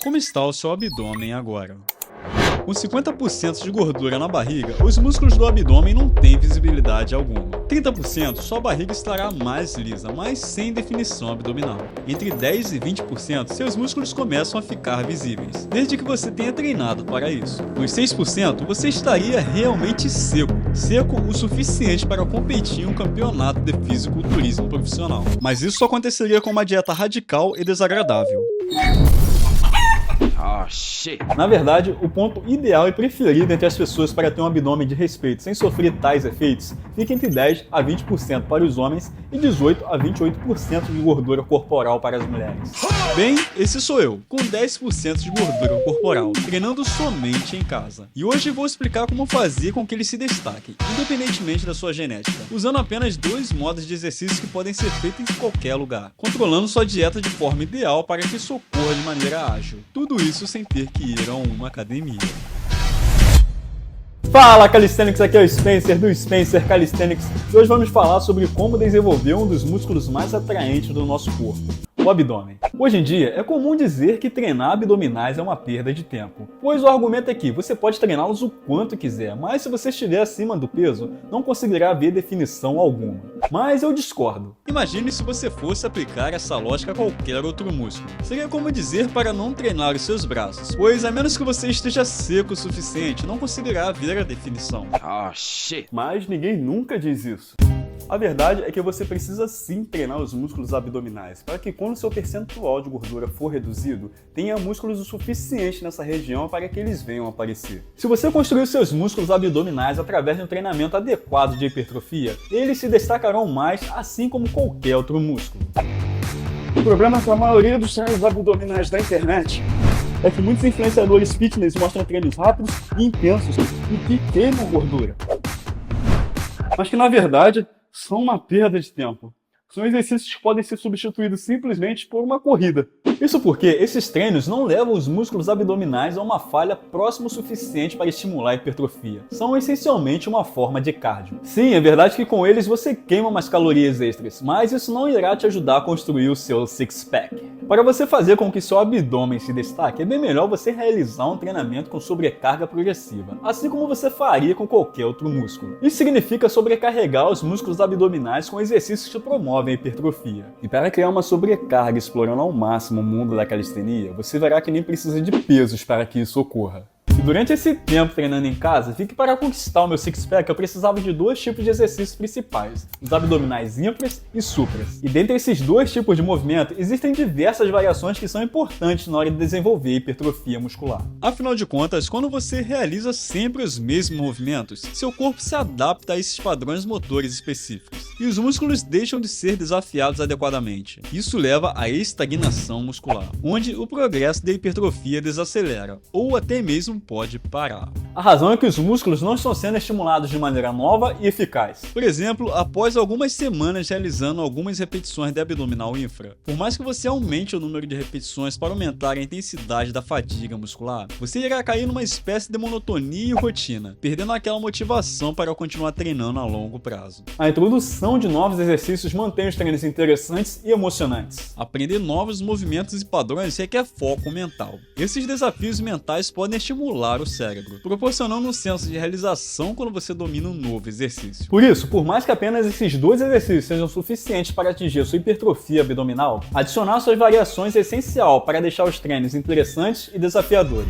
Como está o seu abdômen agora? Com 50% de gordura na barriga, os músculos do abdômen não têm visibilidade alguma. 30% sua barriga estará mais lisa, mas sem definição abdominal. Entre 10% e 20%, seus músculos começam a ficar visíveis, desde que você tenha treinado para isso. Nos 6%, você estaria realmente seco. Seco o suficiente para competir em um campeonato de fisiculturismo profissional. Mas isso só aconteceria com uma dieta radical e desagradável. Oh, shit. Na verdade, o ponto ideal e preferido entre as pessoas para ter um abdômen de respeito sem sofrer tais efeitos fica entre 10% a 20% para os homens e 18% a 28% de gordura corporal para as mulheres. Bem, esse sou eu, com 10% de gordura corporal, treinando somente em casa. E hoje vou explicar como fazer com que ele se destaque, independentemente da sua genética, usando apenas 2 modos de exercício que podem ser feitos em qualquer lugar, controlando sua dieta de forma ideal para que isso ocorra de maneira ágil. Tudo isso sem ter que ir a uma academia. Fala Calisthenics, aqui é o Spencer do Spencer Calisthenics e hoje vamos falar sobre como desenvolver um dos músculos mais atraentes do nosso corpo, o abdômen. Hoje em dia é comum dizer que treinar abdominais é uma perda de tempo, pois o argumento é que você pode treiná-los o quanto quiser, mas se você estiver acima do peso, não conseguirá ver definição alguma. Mas eu discordo. Imagine se você fosse aplicar essa lógica a qualquer outro músculo. Seria como dizer para não treinar os seus braços, pois a menos que você esteja seco o suficiente, não conseguirá ver a definição. Oh, shit. Mas ninguém nunca diz isso. A verdade é que você precisa sim treinar os músculos abdominais, para que quando seu percentual de gordura for reduzido, tenha músculos o suficiente nessa região para que eles venham aparecer. Se você construir seus músculos abdominais através de um treinamento adequado de hipertrofia, eles se destacarão mais, assim como qualquer outro músculo. O problema com a maioria dos treinos abdominais da internet é que muitos influenciadores fitness mostram treinos rápidos e intensos e que queimam gordura, mas que na verdade são uma perda de tempo. São exercícios que podem ser substituídos simplesmente por uma corrida. Isso porque esses treinos não levam os músculos abdominais a uma falha próxima o suficiente para estimular a hipertrofia. São essencialmente uma forma de cardio. Sim, é verdade que com eles você queima umas calorias extras, mas isso não irá te ajudar a construir o seu six-pack. Para você fazer com que seu abdômen se destaque, é bem melhor você realizar um treinamento com sobrecarga progressiva, assim como você faria com qualquer outro músculo. Isso significa sobrecarregar os músculos abdominais com exercícios que promovem a hipertrofia. E para criar uma sobrecarga explorando ao máximo o mundo da calistenia, você verá que nem precisa de pesos para que isso ocorra. E durante esse tempo treinando em casa, vi que para conquistar o meu six-pack eu precisava de 2 tipos de exercícios principais, os abdominais infras e supras. E dentre esses 2 tipos de movimento, existem diversas variações que são importantes na hora de desenvolver hipertrofia muscular. Afinal de contas, quando você realiza sempre os mesmos movimentos, seu corpo se adapta a esses padrões motores específicos, e os músculos deixam de ser desafiados adequadamente. Isso leva à estagnação muscular, onde o progresso da hipertrofia desacelera, ou até mesmo pode parar. A razão é que os músculos não estão sendo estimulados de maneira nova e eficaz. Por exemplo, após algumas semanas realizando algumas repetições de abdominal infra, por mais que você aumente o número de repetições para aumentar a intensidade da fadiga muscular, você irá cair numa espécie de monotonia e rotina, perdendo aquela motivação para continuar treinando a longo prazo. A introdução de novos exercícios mantém os treinos interessantes e emocionantes. Aprender novos movimentos e padrões requer foco mental. Esses desafios mentais podem estimular o cérebro, proporcionando um senso de realização quando você domina um novo exercício. Por isso, por mais que apenas esses 2 exercícios sejam suficientes para atingir a sua hipertrofia abdominal, adicionar suas variações é essencial para deixar os treinos interessantes e desafiadores.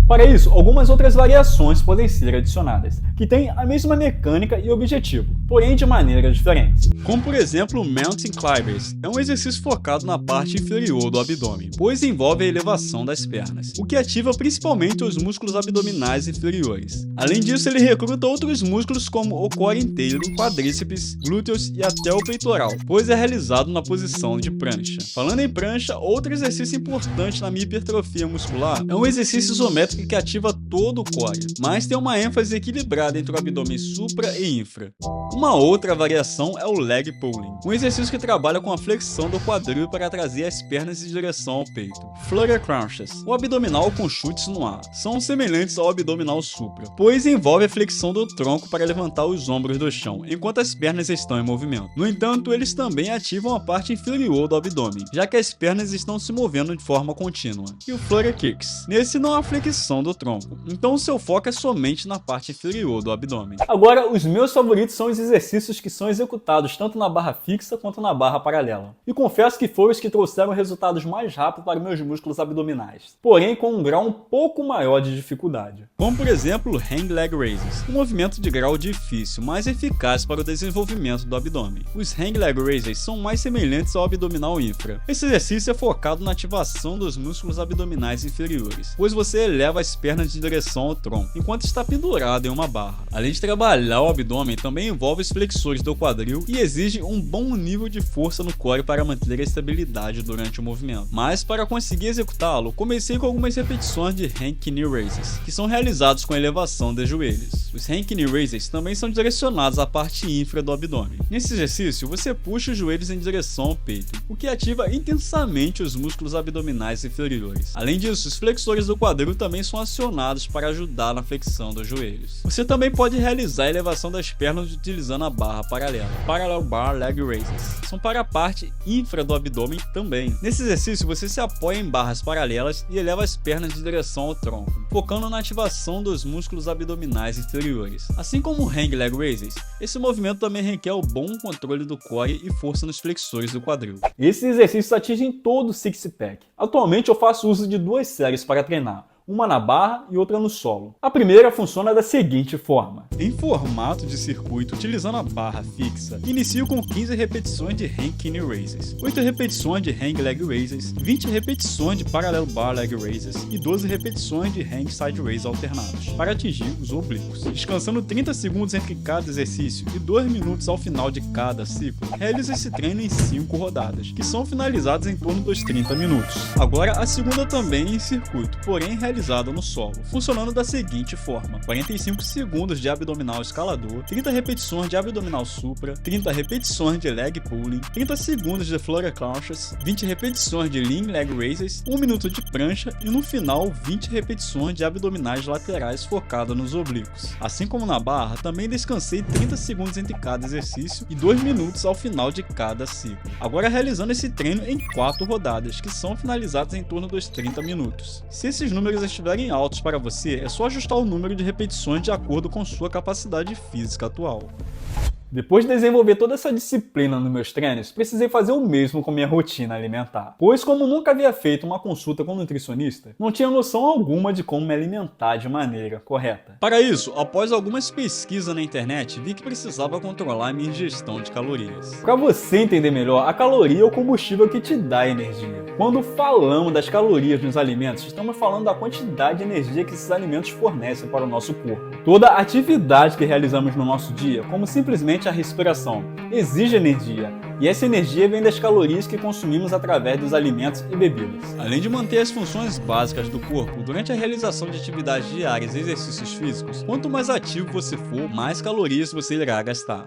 Para isso, algumas outras variações podem ser adicionadas, que têm a mesma mecânica e objetivo, porém de maneiras diferentes. Como por exemplo o Mountain Climbers, é um exercício focado na parte inferior do abdômen, pois envolve a elevação das pernas, o que ativa principalmente os músculos abdominais inferiores. Além disso, ele recruta outros músculos como o core inteiro, quadríceps, glúteos e até o peitoral, pois é realizado na posição de prancha. Falando em prancha, outro exercício importante na minha hipertrofia muscular é um exercício isométrico que ativa todo o core, mas tem uma ênfase equilibrada entre o abdômen supra e infra. Uma outra variação é o leg pulling, um exercício que trabalha com a flexão do quadril para trazer as pernas em direção ao peito. Flutter crunches, o abdominal com chutes no ar, são semelhantes ao abdominal supra, pois envolve a flexão do tronco para levantar os ombros do chão, enquanto as pernas estão em movimento. No entanto, eles também ativam a parte inferior do abdômen, já que as pernas estão se movendo de forma contínua. E o Flutter kicks, nesse não há flexão do tronco, então o seu foco é somente na parte inferior do abdômen. Agora, os meus favoritos são os exercícios que são executados tanto na barra fixa quanto na barra paralela. E confesso que foram os que trouxeram resultados mais rápidos para meus músculos abdominais, porém com um grau um pouco maior de dificuldade. Como por exemplo o Hang Leg Raises, um movimento de grau difícil, mas eficaz para o desenvolvimento do abdômen. Os Hang Leg Raises são mais semelhantes ao abdominal infra. Esse exercício é focado na ativação dos músculos abdominais inferiores, pois você eleva as pernas em direção ao tronco, enquanto está pendurado em uma barra. Além de trabalhar o abdômen, também envolve os flexores do quadril e exige um bom nível de força no core para manter a estabilidade durante o movimento. Mas para conseguir executá-lo, comecei com algumas repetições de Hang Knee Raises, que são realizados com elevação de joelhos. Os Hang Knee Raises também são direcionados à parte infra do abdômen. Nesse exercício, você puxa os joelhos em direção ao peito, o que ativa intensamente os músculos abdominais inferiores. Além disso, os flexores do quadril também são acionados para ajudar na flexão dos joelhos. Você também pode realizar a elevação das pernas utilizando a barra paralela, Parallel Bar Leg Raises. São para a parte infra do abdômen também. Nesse exercício, você se apoia em barras paralelas e eleva as pernas em direção ao tronco, focando na ativação dos músculos abdominais inferiores. Assim como o Hang Leg Raises, esse movimento também requer o bom controle do core e força nos flexores do quadril. Esses exercícios atingem todo o six-pack. Atualmente eu faço uso de 2 séries para treinar, uma na barra e outra no solo. A primeira funciona da seguinte forma. Em formato de circuito, utilizando a barra fixa, inicio com 15 repetições de Hang Knee Raises, 8 repetições de Hang Leg Raises, 20 repetições de Parallel Bar Leg Raises e 12 repetições de Hang Side Raise alternados, para atingir os oblíquos. Descansando 30 segundos entre cada exercício e 2 minutos ao final de cada ciclo, realizo esse treino em 5 rodadas, que são finalizadas em torno dos 30 minutos. Agora, a segunda também em circuito, porém realizada no solo, funcionando da seguinte forma: 45 segundos de abdominal escalador, 30 repetições de abdominal supra, 30 repetições de leg pulling, 30 segundos de Flutter crunches, 20 repetições de lean leg raises, 1 minuto de prancha e no final 20 repetições de abdominais laterais focado nos oblíquos. Assim como na barra, também descansei 30 segundos entre cada exercício e 2 minutos ao final de cada ciclo. Agora realizando esse treino em 4 rodadas, que são finalizadas em torno dos 30 minutos. Se esses números estiverem altos para você, é só ajustar o número de repetições de acordo com sua capacidade física atual. Depois de desenvolver toda essa disciplina nos meus treinos, precisei fazer o mesmo com minha rotina alimentar. Pois como nunca havia feito uma consulta com um nutricionista, não tinha noção alguma de como me alimentar de maneira correta. Para isso, após algumas pesquisas na internet, vi que precisava controlar a minha ingestão de calorias. Para você entender melhor, a caloria é o combustível que te dá energia. Quando falamos das calorias nos alimentos, estamos falando da quantidade de energia que esses alimentos fornecem para o nosso corpo. Toda atividade que realizamos no nosso dia, como simplesmente a respiração, exige energia, e essa energia vem das calorias que consumimos através dos alimentos e bebidas. Além de manter as funções básicas do corpo, durante a realização de atividades diárias e exercícios físicos, quanto mais ativo você for, mais calorias você irá gastar.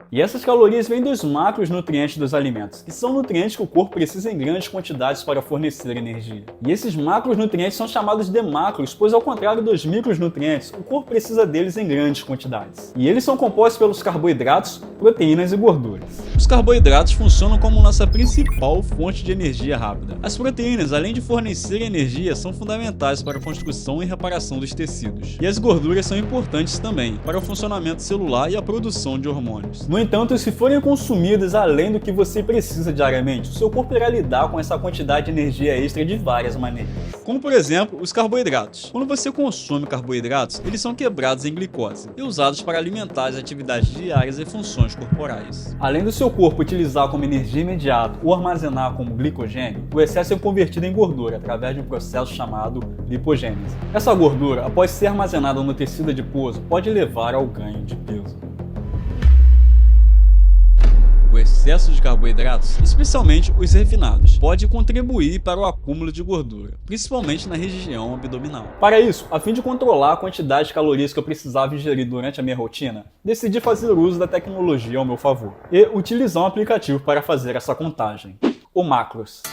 E essas calorias vêm dos macronutrientes dos alimentos, que são nutrientes que o corpo precisa em grandes quantidades para fornecer energia. E esses macronutrientes são chamados de macros, pois ao contrário dos micronutrientes, o corpo precisa deles em grandes quantidades. E eles são compostos pelos carboidratos, proteínas e gorduras. Os carboidratos funcionam como nossa principal fonte de energia rápida. As proteínas, além de fornecer energia, são fundamentais para a construção e reparação dos tecidos. E as gorduras são importantes também para o funcionamento celular e a produção de hormônios. No entanto, se forem consumidas além do que você precisa diariamente, o seu corpo irá lidar com essa quantidade de energia extra de várias maneiras. Como por exemplo, os carboidratos. Quando você consome carboidratos, eles são quebrados em glicose e usados para alimentar as atividades diárias e funções corporais. Além do seu corpo utilizar como energia imediata ou armazenar como glicogênio, o excesso é convertido em gordura através de um processo chamado lipogênese. Essa gordura, após ser armazenada no tecido adiposo, pode levar ao ganho de peso. O excesso excesso de carboidratos, especialmente os refinados, pode contribuir para o acúmulo de gordura, principalmente na região abdominal. Para isso, a fim de controlar a quantidade de calorias que eu precisava ingerir durante a minha rotina, decidi fazer uso da tecnologia ao meu favor e utilizar um aplicativo para fazer essa contagem, o Macros.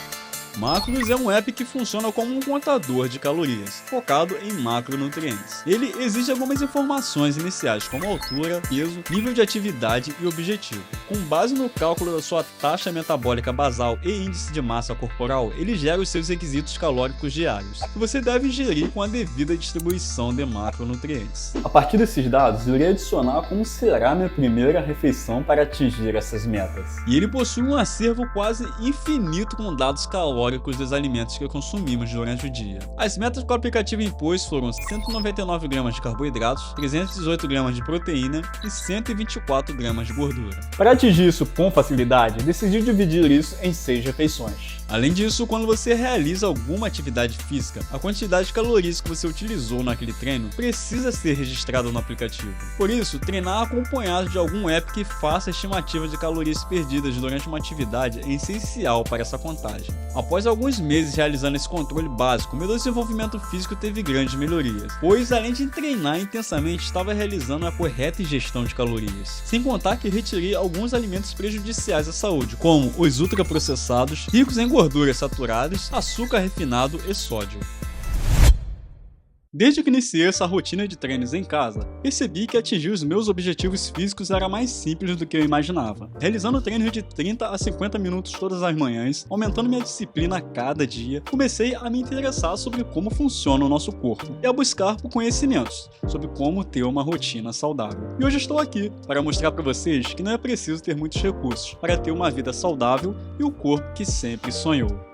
Macros é um app que funciona como um contador de calorias, focado em macronutrientes. Ele exige algumas informações iniciais, como altura, peso, nível de atividade e objetivo. Com base no cálculo da sua taxa metabólica basal e índice de massa corporal, ele gera os seus requisitos calóricos diários, que você deve ingerir com a devida distribuição de macronutrientes. A partir desses dados, eu irei adicionar como será minha primeira refeição para atingir essas metas. E ele possui um acervo quase infinito com dados calóricos dos alimentos que consumimos durante o dia. As metas que o aplicativo impôs foram 199 gramas de carboidratos, 318 gramas de proteína e 124 gramas de gordura. Para atingir isso com facilidade, decidi dividir isso em 6 refeições. Além disso, quando você realiza alguma atividade física, a quantidade de calorias que você utilizou naquele treino precisa ser registrada no aplicativo. Por isso, treinar acompanhado de algum app que faça a estimativa de calorias perdidas durante uma atividade é essencial para essa contagem. Após alguns meses realizando esse controle básico, meu desenvolvimento físico teve grandes melhorias, pois além de treinar intensamente, estava realizando a correta ingestão de calorias. Sem contar que retirei alguns alimentos prejudiciais à saúde, como os ultraprocessados, ricos em gorduras saturadas, açúcar refinado e sódio. Desde que iniciei essa rotina de treinos em casa, percebi que atingir os meus objetivos físicos era mais simples do que eu imaginava. Realizando treinos de 30 a 50 minutos todas as manhãs, aumentando minha disciplina a cada dia, comecei a me interessar sobre como funciona o nosso corpo e a buscar por conhecimentos sobre como ter uma rotina saudável. E hoje estou aqui para mostrar para vocês que não é preciso ter muitos recursos para ter uma vida saudável e o corpo que sempre sonhou.